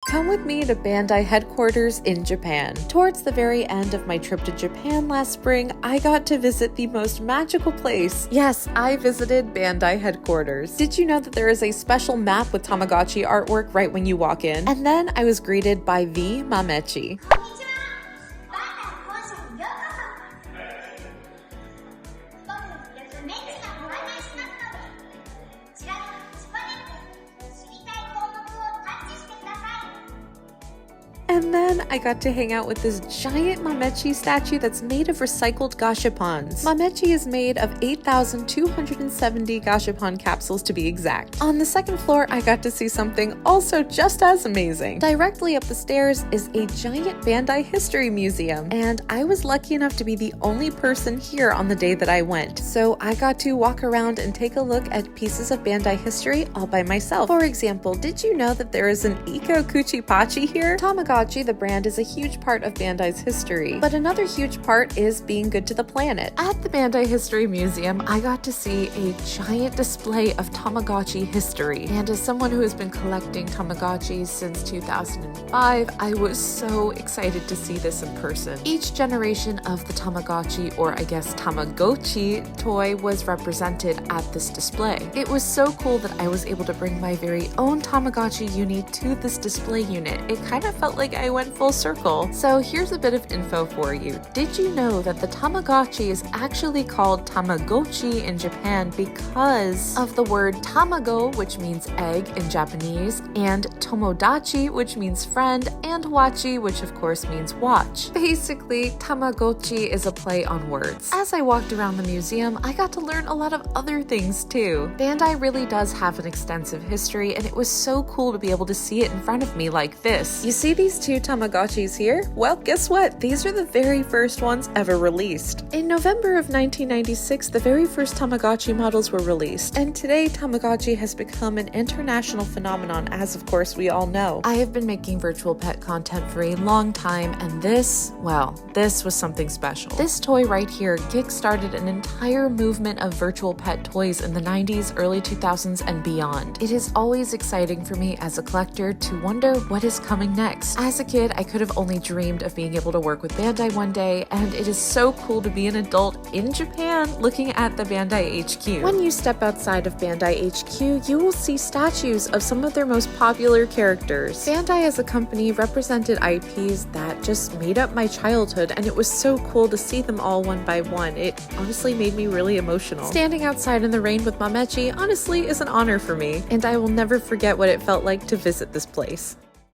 Come with me to Bandai headquarters in Japan. Towards the very end of my trip to Japan last spring, I got to visit the most magical place. Yes, I visited Bandai headquarters. Did you know that there is a special map with Tamagotchi artwork right when you walk in? And then I was greeted by the Mamechi. And then I got to hang out with this giant Mamechi statue that's made of recycled gashapons. Mamechi is made of 8,270 gashapon capsules to be exact. On the second floor, I got to see something also just as amazing. Directly up the stairs is a giant Bandai history museum, and I was lucky enough to be the only person here on the day that I went. So I got to walk around and take a look at pieces of Bandai history all by myself. For example, did you know that there is an Eco Kuchipachi here? Tamagotchi, the brand, is a huge part of Bandai's history, but another huge part is being good to the planet. At the Bandai History Museum, I got to see a giant display of Tamagotchi history, and as someone who has been collecting Tamagotchis since 2005, I was so excited to see this in person. Each generation of the Tamagotchi, or I guess Tamagotchi, toy was represented at this display. It was so cool that I was able to bring my very own Tamagotchi uni to this display unit. It kind of felt like I went full circle. So here's a bit of info for you. Did you know that the Tamagotchi is actually called Tamagotchi in Japan because of the word tamago, which means egg in Japanese, and tomodachi, which means friend, and wachi, which of course means watch. Basically, Tamagotchi is a play on words. As I walked around the museum, I got to learn a lot of other things too. Bandai really does have an extensive history, and it was so cool to be able to see it in front of me like this. You see these two Tamagotchis here? Well, guess what? These are the very first ones ever released. In November of 1996, the very first Tamagotchi models were released, and today Tamagotchi has become an international phenomenon, as of course we all know. I have been making virtual pet content for a long time, and this was something special. This toy right here kickstarted an entire movement of virtual pet toys in the 90s, early 2000s, and beyond. It is always exciting for me as a collector to wonder what is coming next. As a kid, I could have only dreamed of being able to work with Bandai one day, and it is so cool to be an adult in Japan looking at the Bandai HQ. When you step outside of Bandai HQ, you will see statues of some of their most popular characters. Bandai as a company represented IPs that just made up my childhood, and it was so cool to see them all one by one. It honestly made me really emotional. Standing outside in the rain with Mamechi honestly is an honor for me, and I will never forget what it felt like to visit this place.